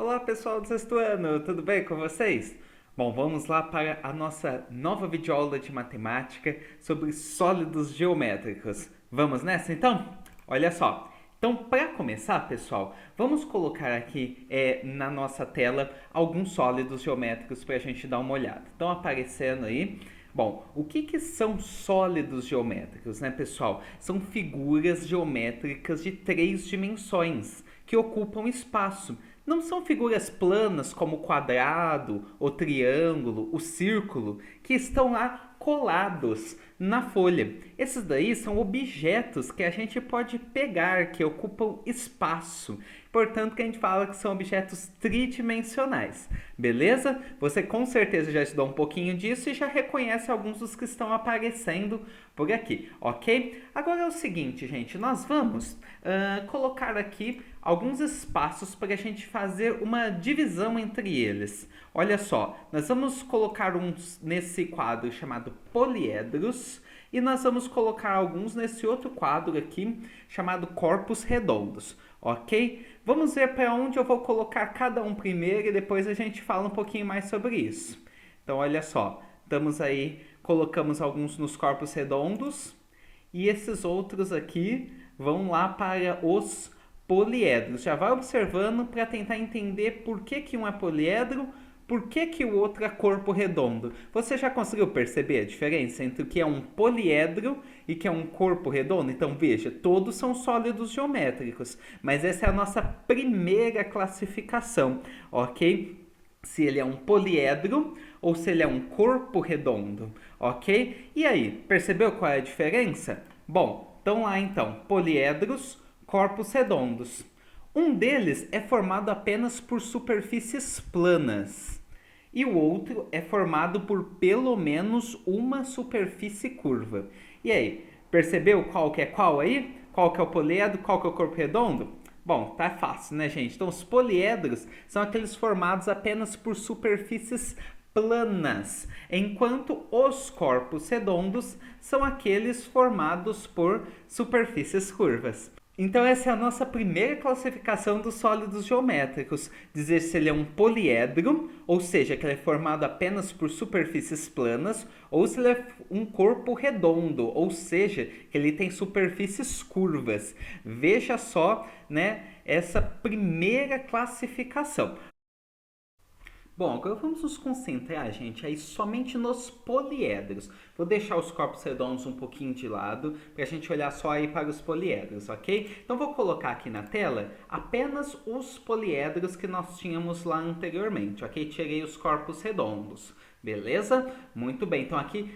Olá pessoal do sexto ano, tudo bem com vocês? Bom, vamos lá para a nossa nova videoaula de matemática sobre sólidos geométricos. Vamos nessa então? Olha só. Então, para começar, pessoal, vamos colocar aqui na nossa tela alguns sólidos geométricos para a gente dar uma olhada. Estão aparecendo aí. Bom, o que são sólidos geométricos, né, pessoal? São figuras geométricas de 3 dimensões que ocupam espaço. Não são figuras planas como o quadrado, o triângulo, o círculo, que estão lá colados na folha. Esses daí são objetos que a gente pode pegar, que ocupam espaço. Portanto, que a gente fala que são objetos tridimensionais. Beleza? Você com certeza já estudou um pouquinho disso e já reconhece alguns dos que estão aparecendo por aqui, ok? Agora é o seguinte, gente, nós vamos colocar aqui alguns espaços para a gente fazer uma divisão entre eles. Olha só, nós vamos colocar uns nesse quadro chamado poliedros e nós vamos colocar alguns nesse outro quadro aqui chamado corpos redondos, ok? Vamos ver para onde eu vou colocar cada um primeiro e depois a gente fala um pouquinho mais sobre isso. Então, olha só, estamos aí, colocamos alguns nos corpos redondos e esses outros aqui vão lá para os poliedros. Já vai observando para tentar entender por que um é poliedro, por que o outro é corpo redondo. Você já conseguiu perceber a diferença entre o que é um poliedro e o que é um corpo redondo? Então veja, todos são sólidos geométricos, mas essa é a nossa primeira classificação, ok? Se ele é um poliedro ou se ele é um corpo redondo, ok? E aí, percebeu qual é a diferença? Bom, então lá então, poliedros, corpos redondos. Um deles é formado apenas por superfícies planas e o outro é formado por pelo menos uma superfície curva. E aí, percebeu qual que é qual aí? Qual que é o poliedro, qual que é o corpo redondo? Bom, tá fácil, né, gente? Então, os poliedros são aqueles formados apenas por superfícies planas, enquanto os corpos redondos são aqueles formados por superfícies curvas. Então essa é a nossa primeira classificação dos sólidos geométricos, dizer se ele é um poliedro, ou seja, que ele é formado apenas por superfícies planas, ou se ele é um corpo redondo, ou seja, que ele tem superfícies curvas. Veja só, né, essa primeira classificação. Bom, agora vamos nos concentrar, gente, aí somente nos poliedros. Vou deixar os corpos redondos um pouquinho de lado para a gente olhar só aí para os poliedros, ok? Então vou colocar aqui na tela apenas os poliedros que nós tínhamos lá anteriormente, ok? Tirei os corpos redondos, beleza? Muito bem, então aqui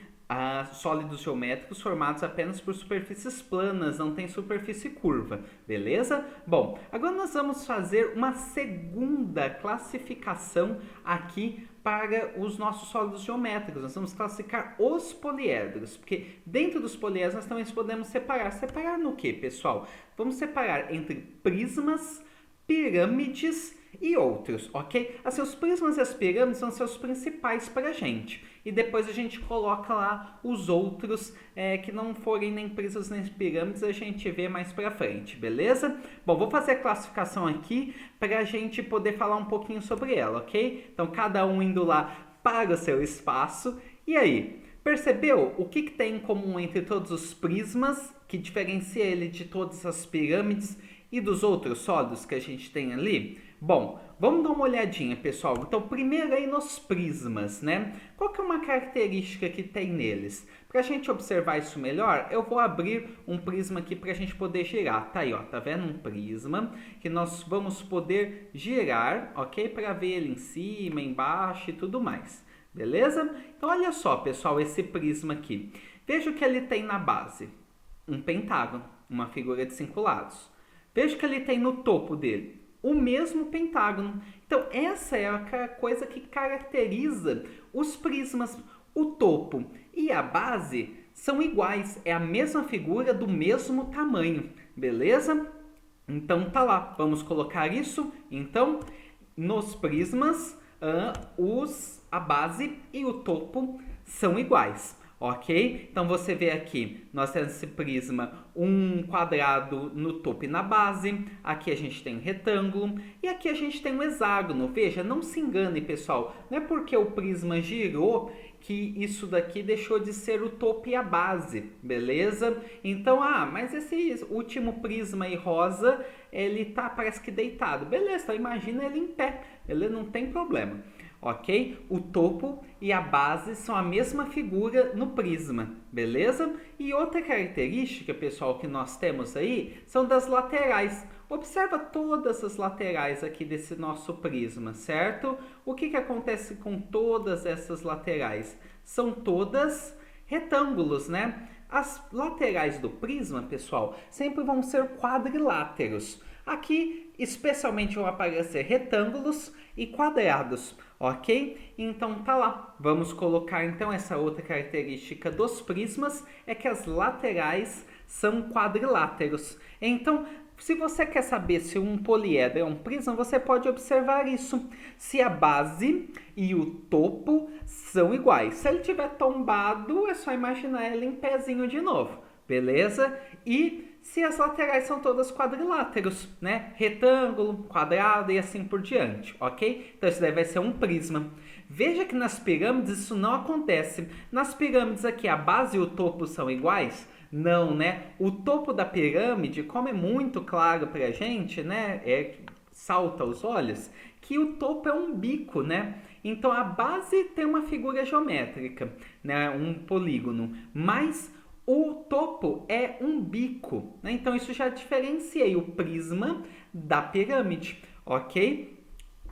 sólidos geométricos formados apenas por superfícies planas, não tem superfície curva, beleza? Bom, agora nós vamos fazer uma segunda classificação aqui para os nossos sólidos geométricos. Nós vamos classificar os poliedros, porque dentro dos poliedros nós também podemos separar. Separar no que, pessoal? Vamos separar entre prismas, pirâmides e outros, ok? Assim, os prismas e as pirâmides vão ser os principais para a gente. E depois a gente coloca lá os outros que não forem nem prismas nem pirâmides, a gente vê mais para frente, beleza? Bom, vou fazer a classificação aqui para a gente poder falar um pouquinho sobre ela, ok? Então, cada um indo lá para o seu espaço. E aí, percebeu o que tem em comum entre todos os prismas, que diferencia ele de todas as pirâmides e dos outros sólidos que a gente tem ali? Bom, vamos dar uma olhadinha, pessoal. Então, primeiro aí nos prismas, né? Qual que é uma característica que tem neles? Para a gente observar isso melhor, eu vou abrir um prisma aqui para a gente poder girar. Tá aí, ó, tá vendo? Um prisma que nós vamos poder girar, ok? Para ver ele em cima, embaixo e tudo mais. Beleza? Então, olha só, pessoal, esse prisma aqui. Veja o que ele tem na base. Um pentágono, uma figura de 5 lados. Veja o que ele tem no topo dele. O mesmo pentágono. Então, essa é a coisa que caracteriza os prismas. O topo e a base são iguais. É a mesma figura do mesmo tamanho. Beleza? Então, tá lá. Vamos colocar isso. Então, nos prismas, a base e o topo são iguais. ok? Então você vê aqui, nós temos esse prisma, um quadrado no topo e na base, aqui a gente tem um retângulo e aqui a gente tem um hexágono. Veja, não se engane, pessoal, não é porque o prisma girou que isso daqui deixou de ser o topo e a base, beleza? Então, mas esse último prisma aí rosa, ele tá, parece que deitado. Beleza, então imagina ele em pé, ele não tem problema, ok? O topo e a base são a mesma figura no prisma, beleza? E outra característica, pessoal, que nós temos aí, são das laterais. Observa todas as laterais aqui desse nosso prisma, certo? O que acontece com todas essas laterais? São todas retângulos, né? As laterais do prisma, pessoal, sempre vão ser quadriláteros. Aqui, especialmente, vão aparecer retângulos e quadrados, ok? Então, tá lá. Vamos colocar, então, essa outra característica dos prismas, é que as laterais são quadriláteros. Então, se você quer saber se um poliedro é um prisma, você pode observar isso. Se a base e o topo são iguais. Se ele tiver tombado, é só imaginar ele em pezinho de novo, beleza? E se as laterais são todas quadriláteros, né? Retângulo, quadrado e assim por diante, ok? Então isso daí vai ser um prisma. Veja que nas pirâmides isso não acontece. Nas pirâmides aqui a base e o topo são iguais? Não, né? O topo da pirâmide, como é muito claro pra gente, né? Salta aos olhos, que o topo é um bico, né? Então a base tem uma figura geométrica, né? Um polígono, mas o topo é um bico, né? Então isso já diferencia o prisma da pirâmide, ok?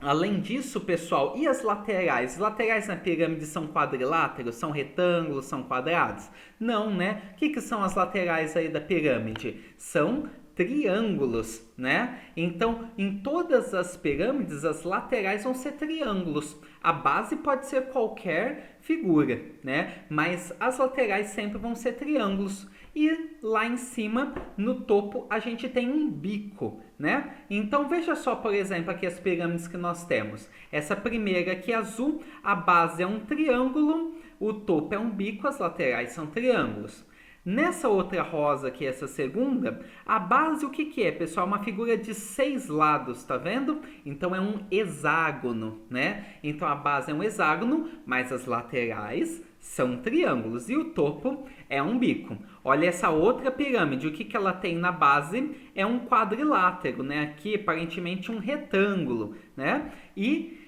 Além disso, pessoal, e as laterais? As laterais na pirâmide são quadriláteros? São retângulos? São quadrados? Não, né? O que são as laterais aí da pirâmide? São triângulos, né? Então, em todas as pirâmides, as laterais vão ser triângulos. A base pode ser qualquer figura, né? Mas as laterais sempre vão ser triângulos. E lá em cima, no topo, a gente tem um bico, né? Então, veja só, por exemplo, aqui as pirâmides que nós temos. Essa primeira aqui azul, a base é um triângulo, o topo é um bico, as laterais são triângulos. Nessa outra rosa aqui, essa segunda, a base o que é, pessoal? Uma figura de 6 lados, tá vendo? Então é um hexágono, né? Então a base é um hexágono, mas as laterais são triângulos e o topo é um bico. Olha essa outra pirâmide, o que ela tem na base? É um quadrilátero, né? Aqui aparentemente um retângulo, né? E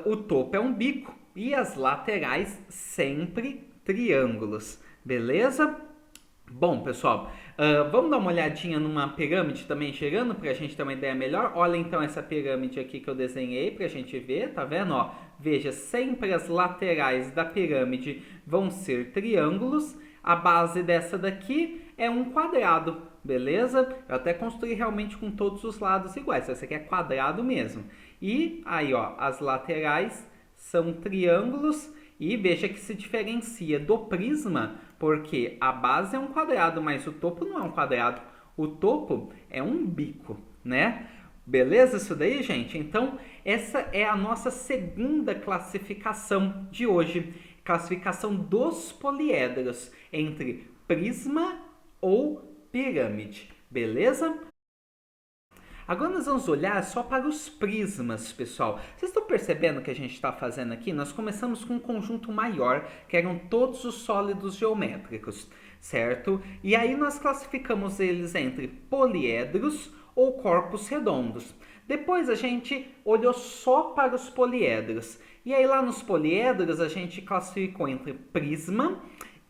o topo é um bico e as laterais sempre triângulos, beleza? Bom, pessoal, vamos dar uma olhadinha numa pirâmide também chegando para a gente ter uma ideia melhor. Olha então essa pirâmide aqui que eu desenhei para a gente ver, tá vendo? Ó, veja, sempre as laterais da pirâmide vão ser triângulos. A base dessa daqui é um quadrado, beleza? Eu até construí realmente com todos os lados iguais, essa aqui é quadrado mesmo. E aí, ó, as laterais são triângulos. E veja que se diferencia do prisma, porque a base é um quadrado, mas o topo não é um quadrado. O topo é um bico, né? Beleza isso daí, gente? Então, essa é a nossa segunda classificação de hoje. Classificação dos poliedros entre prisma ou pirâmide. Beleza? Agora nós vamos olhar só para os prismas, pessoal. Vocês estão percebendo o que a gente está fazendo aqui? Nós começamos com um conjunto maior, que eram todos os sólidos geométricos, certo? E aí nós classificamos eles entre poliedros ou corpos redondos. Depois a gente olhou só para os poliedros. E aí lá nos poliedros a gente classificou entre prisma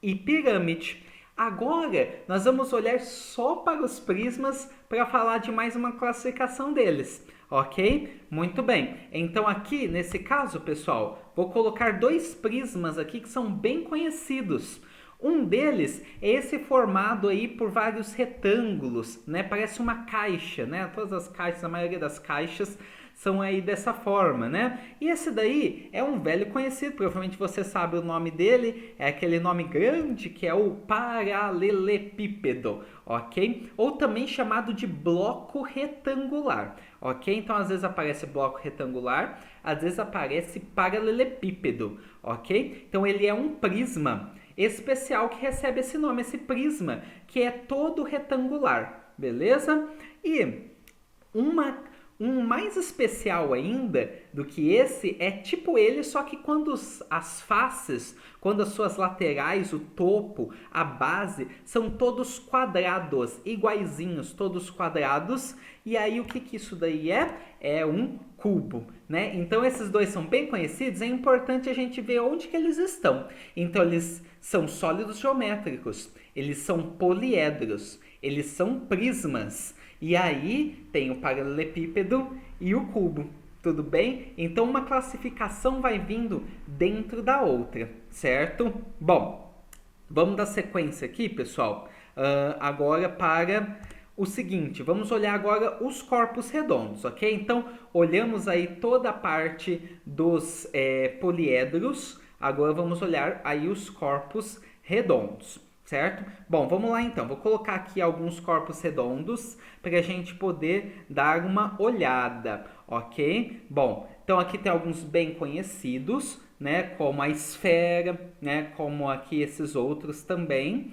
e pirâmide. Agora, nós vamos olhar só para os prismas para falar de mais uma classificação deles, ok? Muito bem. Então aqui, nesse caso, pessoal, vou colocar 2 prismas aqui que são bem conhecidos. Um deles é esse formado aí por vários retângulos, né? Parece uma caixa, né? Todas as caixas, a maioria das caixas são aí dessa forma, né? E esse daí é um velho conhecido, provavelmente você sabe o nome dele, é aquele nome grande que é o paralelepípedo, ok? Ou também chamado de bloco retangular, ok? Então às vezes aparece bloco retangular, às vezes aparece paralelepípedo, ok? Então ele é um prisma. especial que recebe esse nome, esse prisma, que é todo retangular, beleza? E um mais especial ainda do que esse é tipo ele, só que quando as faces, quando as suas laterais, o topo, a base, são todos quadrados, iguaizinhos, todos quadrados. E aí o que isso daí é? É um cubo, né? Então esses dois são bem conhecidos, é importante a gente ver onde que eles estão. Então eles são sólidos geométricos, eles são poliedros, eles são prismas. E aí tem o paralelepípedo e o cubo, tudo bem? Então uma classificação vai vindo dentro da outra, certo? Bom, vamos dar sequência aqui, pessoal, agora para o seguinte, vamos olhar agora os corpos redondos, ok? Então, olhamos aí toda a parte dos poliedros, agora vamos olhar aí os corpos redondos. Certo? Bom, vamos lá então. Vou colocar aqui alguns corpos redondos para a gente poder dar uma olhada, ok? Bom, então aqui tem alguns bem conhecidos, né? Como a esfera, né? Como aqui esses outros também.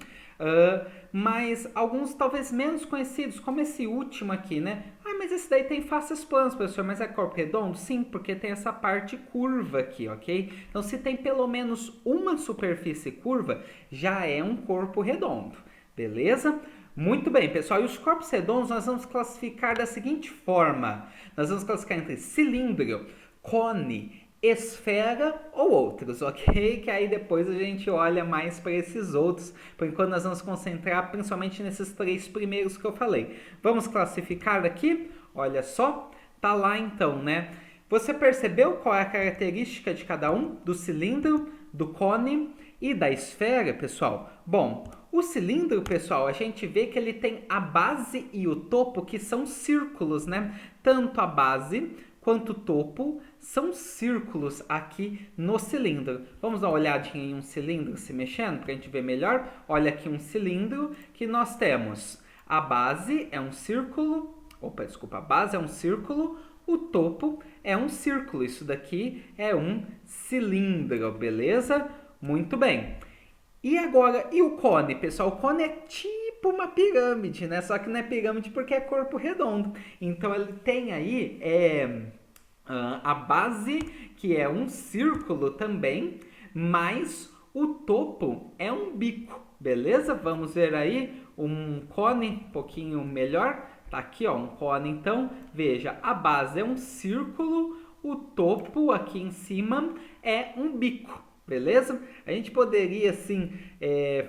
Mas alguns talvez menos conhecidos, como esse último aqui, né? Ah, mas esse daí tem faces planas, professor, mas é corpo redondo? Sim, porque tem essa parte curva aqui, ok? Então, se tem pelo menos uma superfície curva, já é um corpo redondo, beleza? Muito bem, pessoal. E os corpos redondos nós vamos classificar da seguinte forma. Nós vamos classificar entre cilindro, cone, esfera ou outros, ok? Que aí depois a gente olha mais para esses outros. Por enquanto nós vamos concentrar principalmente nesses três primeiros que eu falei. Vamos classificar aqui? Olha só, tá lá então, né? Você percebeu qual é a característica de cada um? Do cilindro, do cone e da esfera, pessoal? Bom, o cilindro, pessoal, a gente vê que ele tem a base e o topo que são círculos, né? Tanto a base quanto o topo são círculos aqui no cilindro. Vamos dar uma olhadinha em um cilindro se mexendo para a gente ver melhor. Olha aqui um cilindro que nós temos. A base é um círculo. Opa, desculpa, a base é um círculo. O topo é um círculo. Isso daqui é um cilindro, beleza? Muito bem. E agora, e o cone, pessoal? O cone é tipo uma pirâmide, né? Só que não é pirâmide porque é corpo redondo. Então ele tem aí a base, que é um círculo também, mas o topo é um bico, beleza? Vamos ver aí um cone um pouquinho melhor. Tá aqui, ó, um cone. Então, veja, a base é um círculo, o topo aqui em cima é um bico. Beleza? A gente poderia, assim,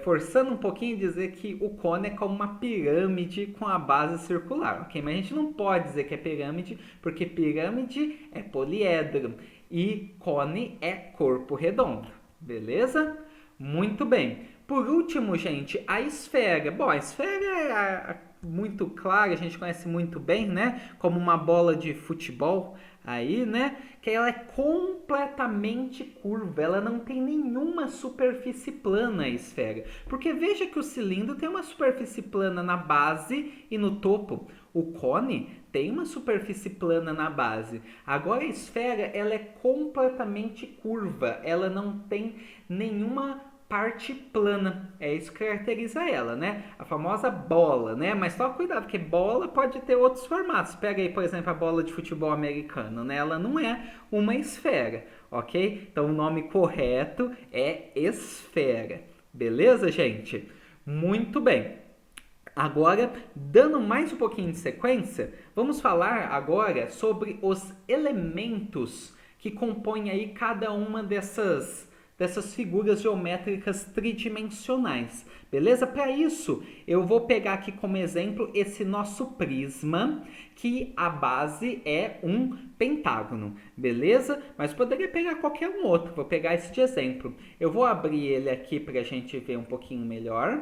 forçando um pouquinho, dizer que o cone é como uma pirâmide com a base circular, ok? Mas a gente não pode dizer que é pirâmide, porque pirâmide é poliedro e cone é corpo redondo, beleza? Muito bem. Por último, gente, a esfera. Bom, a esfera é muito clara, a gente conhece muito bem, né? Como uma bola de futebol aí, né? Que ela é completamente curva, ela não tem nenhuma superfície plana, a esfera. Porque veja que o cilindro tem uma superfície plana na base e no topo. O cone tem uma superfície plana na base. Agora a esfera, ela é completamente curva, ela não tem nenhuma parte plana, é isso que caracteriza ela, né? A famosa bola, né? Mas só cuidado, porque bola pode ter outros formatos. Pega aí, por exemplo, a bola de futebol americano, né? Ela não é uma esfera, ok? Então o nome correto é esfera, beleza, gente? Muito bem. Agora, dando mais um pouquinho de sequência, vamos falar agora sobre os elementos que compõem aí cada uma dessas figuras geométricas tridimensionais, beleza? Para isso, eu vou pegar aqui como exemplo esse nosso prisma, que a base é um pentágono, beleza? Mas poderia pegar qualquer um outro, vou pegar esse de exemplo. Eu vou abrir ele aqui para a gente ver um pouquinho melhor.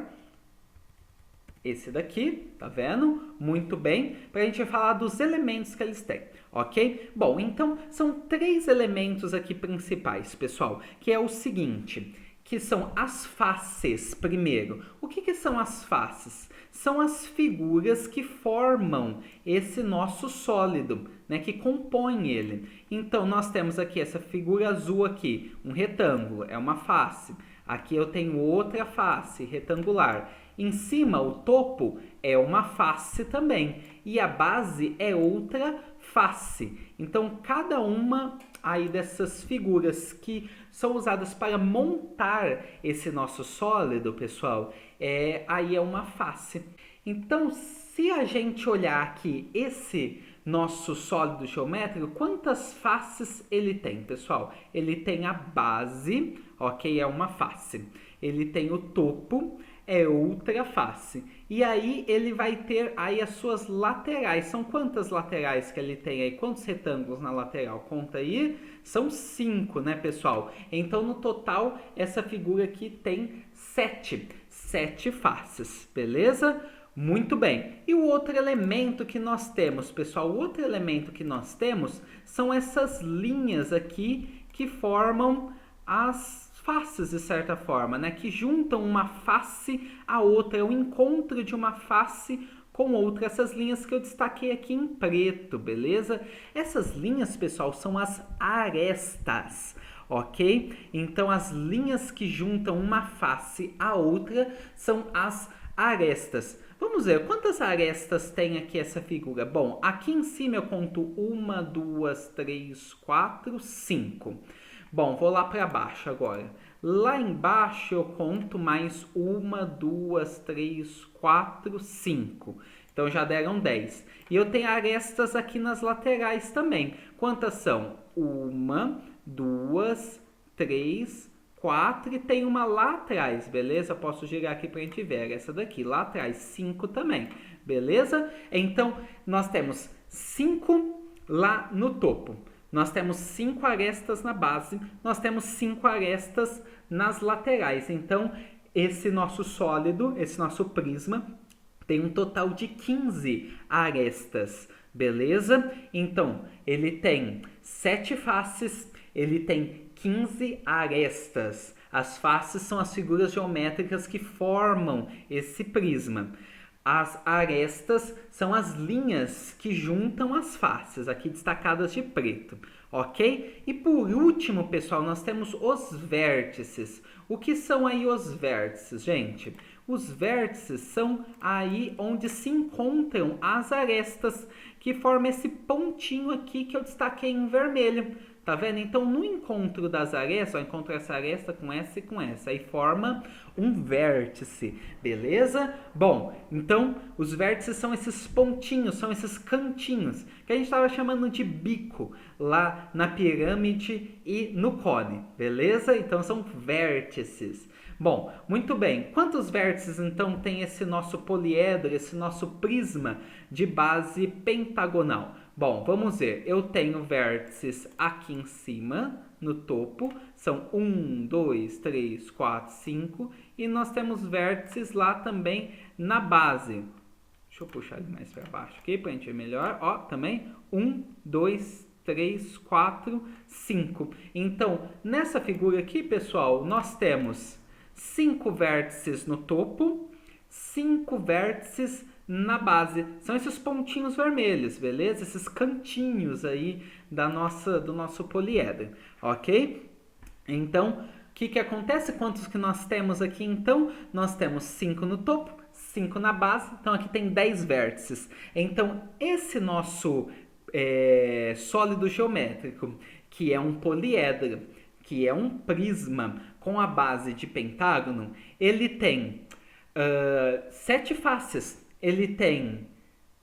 Esse daqui, tá vendo? Muito bem, para a gente falar dos elementos que eles têm, ok? Bom, então são três elementos aqui principais, pessoal, que é o seguinte, que são as faces, primeiro. O que são as faces? São as figuras que formam esse nosso sólido, né, que compõem ele. Então, nós temos aqui essa figura azul aqui, um retângulo, é uma face. Aqui eu tenho outra face retangular. Em cima, o topo é uma face também. E a base é outra face. Então, cada uma aí dessas figuras que são usadas para montar esse nosso sólido, pessoal, aí é uma face. Então, se a gente olhar aqui esse nosso sólido geométrico, quantas faces ele tem, pessoal? Ele tem a base, ok? É uma face. Ele tem o topo, é outra face. E aí ele vai ter aí as suas laterais. São quantas laterais que ele tem aí? Quantos retângulos na lateral? Conta aí. São 5, né, pessoal? Então, no total, essa figura aqui tem 7. 7 faces, beleza? Muito bem. E o outro elemento que nós temos, pessoal? O outro elemento que nós temos são essas linhas aqui que formam as faces, de certa forma, né? Que juntam uma face a outra, o encontro de uma face com outra. Essas linhas que eu destaquei aqui em preto, beleza? Essas linhas, pessoal, são as arestas, ok? Então, as linhas que juntam uma face a outra são as arestas. Vamos ver, quantas arestas tem aqui essa figura? Bom, aqui em cima eu conto 1, 2, 3, 4, 5. Bom, vou lá para baixo agora. Lá embaixo eu conto mais 1, 2, 3, 4, 5. Então já deram 10. E eu tenho arestas aqui nas laterais também. Quantas são? 1, 2, 3, 4 e tem uma lá atrás, beleza? Posso girar aqui para a gente ver essa daqui, lá atrás, 5 também, beleza? Então, nós temos 5 lá no topo, nós temos 5 arestas na base, nós temos 5 arestas nas laterais. Então, esse nosso sólido, esse nosso prisma, tem um total de 15 arestas, beleza? Então, ele tem 7 faces, ele tem 15 arestas. As faces são as figuras geométricas que formam esse prisma. As arestas são as linhas que juntam as faces, aqui destacadas de preto, ok? E por último, pessoal, nós temos os vértices. O que são aí os vértices, gente? Os vértices são aí onde se encontram as arestas, que formam esse pontinho aqui que eu destaquei em vermelho. Tá vendo? Então, no encontro das arestas, eu encontro essa aresta com essa e com essa, aí forma um vértice, beleza? Bom, então, os vértices são esses pontinhos, são esses cantinhos, que a gente estava chamando de bico, lá na pirâmide e no cone, beleza? Então, são vértices. Bom, muito bem. Quantos vértices, então, tem esse nosso poliedro, esse nosso prisma de base pentagonal? Bom, vamos ver. Eu tenho vértices aqui em cima, no topo. São 1, 2, 3, 4, 5. E nós temos vértices lá também na base. Deixa eu puxar ele mais para baixo aqui para a gente ver melhor. Ó, também 1, 2, 3, 4, 5. Então, nessa figura aqui, pessoal, nós temos 5 vértices no topo, 5 vértices na base. São esses pontinhos vermelhos, beleza? Esses cantinhos aí do nosso poliedro, ok? Então, o que acontece? Quantos que nós temos aqui, então? Nós temos 5 no topo, 5 na base, então aqui tem 10 vértices. Então, esse nosso sólido geométrico, que é um poliedro, que é um prisma com a base de pentágono, ele tem 7 faces, ele tem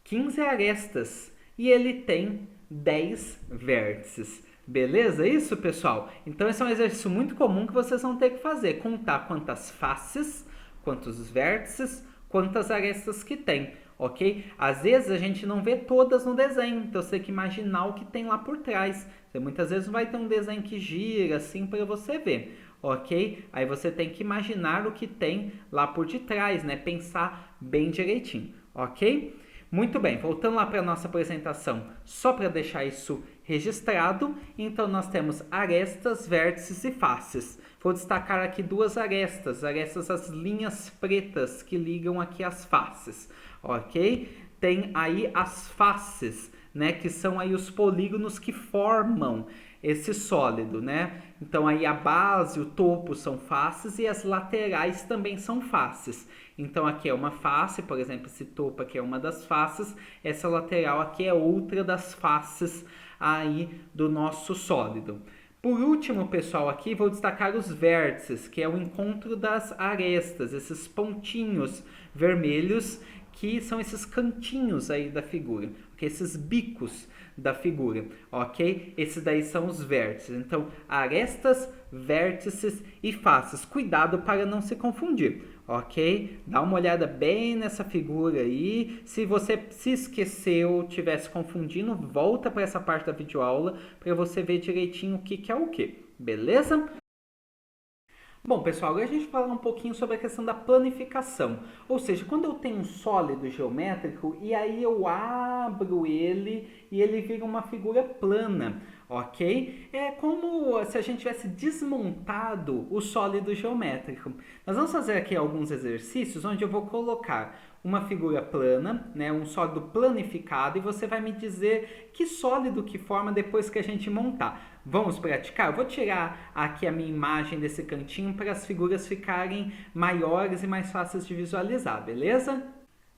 15 arestas e ele tem 10 vértices. Beleza? Isso, pessoal? Então, esse é um exercício muito comum que vocês vão ter que fazer. Contar quantas faces, quantos vértices, quantas arestas que tem, ok? Às vezes a gente não vê todas no desenho, então você tem que imaginar o que tem lá por trás. Você muitas vezes vai ter um desenho que gira assim para você ver, ok? Aí você tem que imaginar o que tem lá por detrás, né? Pensar bem direitinho, ok? Muito bem, voltando lá para a nossa apresentação, só para deixar isso registrado, então nós temos arestas, vértices e faces. Vou destacar aqui 2 arestas, as linhas pretas que ligam aqui as faces, ok? Tem aí as faces né, que são aí os polígonos que formam esse sólido, né? Então aí a base, o topo são faces e as laterais também são faces. Então aqui é uma face, por exemplo, esse topo aqui é uma das faces, essa lateral aqui é outra das faces aí do nosso sólido. Por último, pessoal, aqui vou destacar os vértices, que é o encontro das arestas, esses pontinhos vermelhos que são esses cantinhos aí da figura, okay? Esses bicos da figura, ok? Esses daí são os vértices. Então, arestas, vértices e faces. Cuidado para não se confundir, ok? Dá uma olhada bem nessa figura aí. Se você se esqueceu, estiver se confundindo, volta para essa parte da videoaula para você ver direitinho o que é o que, beleza? Bom, pessoal, agora a gente vai falar um pouquinho sobre a questão da planificação. Ou seja, quando eu tenho um sólido geométrico e aí eu abro ele e ele vira uma figura plana, ok? É como se a gente tivesse desmontado o sólido geométrico. Nós vamos fazer aqui alguns exercícios onde eu vou colocar uma figura plana, né, um sólido planificado, e você vai me dizer que sólido que forma depois que a gente montar. Vamos praticar? Eu vou tirar aqui a minha imagem desse cantinho para as figuras ficarem maiores e mais fáceis de visualizar, beleza?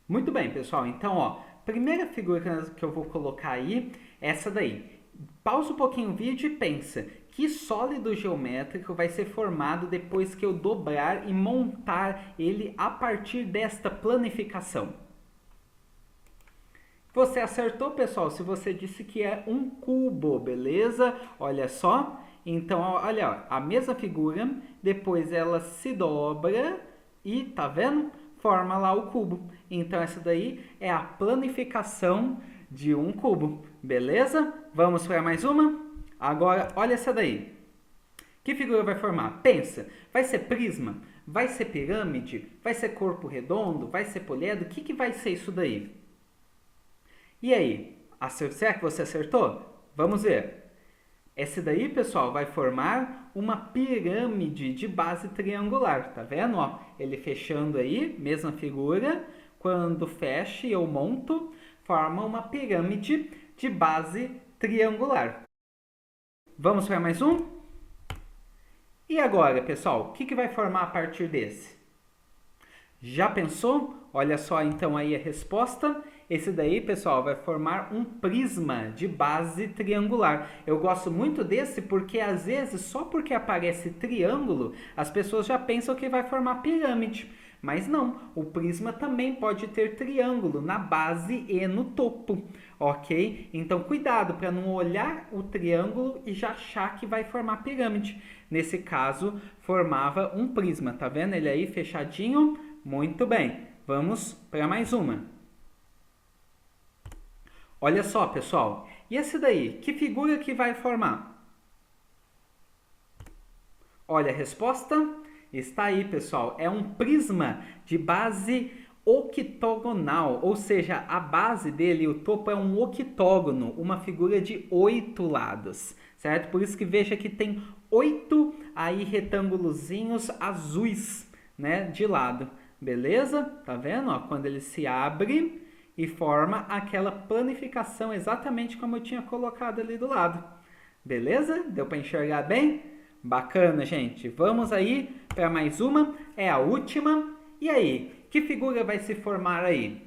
Muito bem, pessoal. Então, ó, primeira figura que eu vou colocar aí, essa daí. Pausa um pouquinho o vídeo e pensa, que sólido geométrico vai ser formado depois que eu dobrar e montar ele a partir desta planificação? Você acertou, pessoal, se você disse que é um cubo, beleza? Olha só. Então, olha, ó, a mesma figura, depois ela se dobra e, tá vendo? Forma lá o cubo. Então, essa daí é a planificação de um cubo, beleza? Vamos para mais uma? Agora, olha essa daí. Que figura vai formar? Pensa, vai ser prisma? Vai ser pirâmide? Vai ser corpo redondo? Vai ser poliedro? O que vai ser isso daí? E aí? Será que você acertou? Vamos ver. Esse daí, pessoal, vai formar uma pirâmide de base triangular. Tá vendo? Ó, ele fechando aí, mesma figura. Quando fecha e eu monto, forma uma pirâmide de base triangular. Vamos para mais um? E agora, pessoal, o que vai formar a partir desse? Já pensou? Olha só então aí a resposta. Esse daí, pessoal, vai formar um prisma de base triangular. Eu gosto muito desse porque, às vezes, só porque aparece triângulo, as pessoas já pensam que vai formar pirâmide. Mas não, o prisma também pode ter triângulo na base e no topo, ok? Então, cuidado para não olhar o triângulo e já achar que vai formar pirâmide. Nesse caso, formava um prisma, tá vendo ele aí fechadinho? Muito bem, vamos para mais uma. Olha só, pessoal, e esse daí, que figura que vai formar? Olha a resposta, está aí, pessoal, é um prisma de base octogonal, ou seja, a base dele, o topo é um octógono, uma figura de 8 lados, certo? Por isso que veja que tem 8 aí retângulozinhos azuis, né, de lado, beleza? Tá vendo? Ó, quando ele se abre e forma aquela planificação exatamente como eu tinha colocado ali do lado, beleza? Deu para enxergar bem? Bacana, gente. Vamos aí para mais uma, é a última. E aí, que figura vai se formar aí?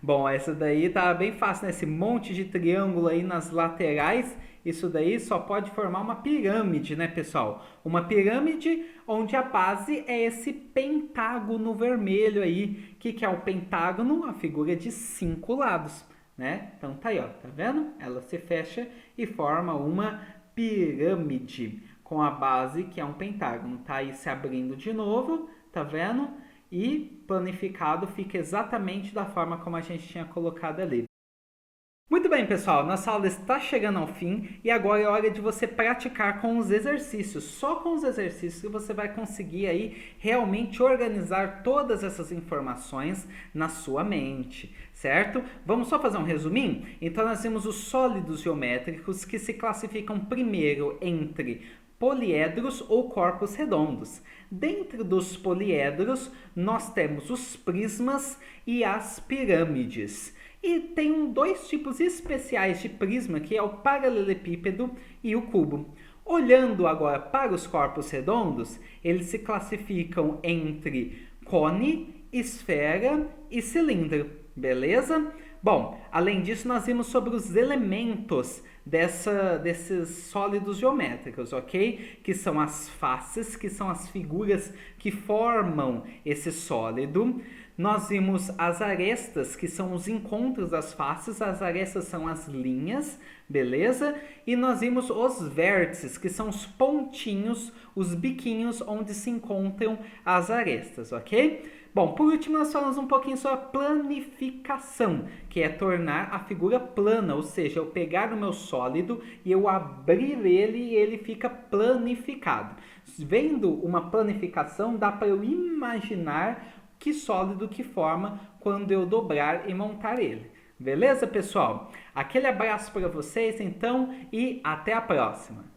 Bom, essa daí tá bem fácil, né? Esse monte de triângulo aí nas laterais, isso daí só pode formar uma pirâmide, né, pessoal? Uma pirâmide onde a base é esse pentágono vermelho aí. O que é o pentágono? A figura de 5 lados, né? Então tá aí, ó, tá vendo? Ela se fecha e forma uma pirâmide com a base que é um pentágono. Tá aí se abrindo de novo, tá vendo? E planificado fica exatamente da forma como a gente tinha colocado ali. Muito bem, pessoal, nossa aula está chegando ao fim e agora é hora de você praticar com os exercícios. Só com os exercícios que você vai conseguir aí realmente organizar todas essas informações na sua mente, certo? Vamos só fazer um resuminho? Então nós temos os sólidos geométricos que se classificam primeiro entre poliedros ou corpos redondos. Dentro dos poliedros, nós temos os prismas e as pirâmides. E tem dois tipos especiais de prisma, que é o paralelepípedo e o cubo. Olhando agora para os corpos redondos, eles se classificam entre cone, esfera e cilindro, beleza? Bom, além disso, nós vimos sobre os elementos desses sólidos geométricos, ok? Que são as faces, que são as figuras que formam esse sólido. Nós vimos as arestas, que são os encontros das faces, as arestas são as linhas, beleza? E nós vimos os vértices, que são os pontinhos, os biquinhos onde se encontram as arestas, ok? Bom, por último nós falamos um pouquinho sobre a planificação, que é tornar a figura plana, ou seja, eu pegar o meu sólido e eu abrir ele e ele fica planificado. Vendo uma planificação, dá para eu imaginar que sólido que forma quando eu dobrar e montar ele. Beleza, pessoal? Aquele abraço para vocês, então, e até a próxima!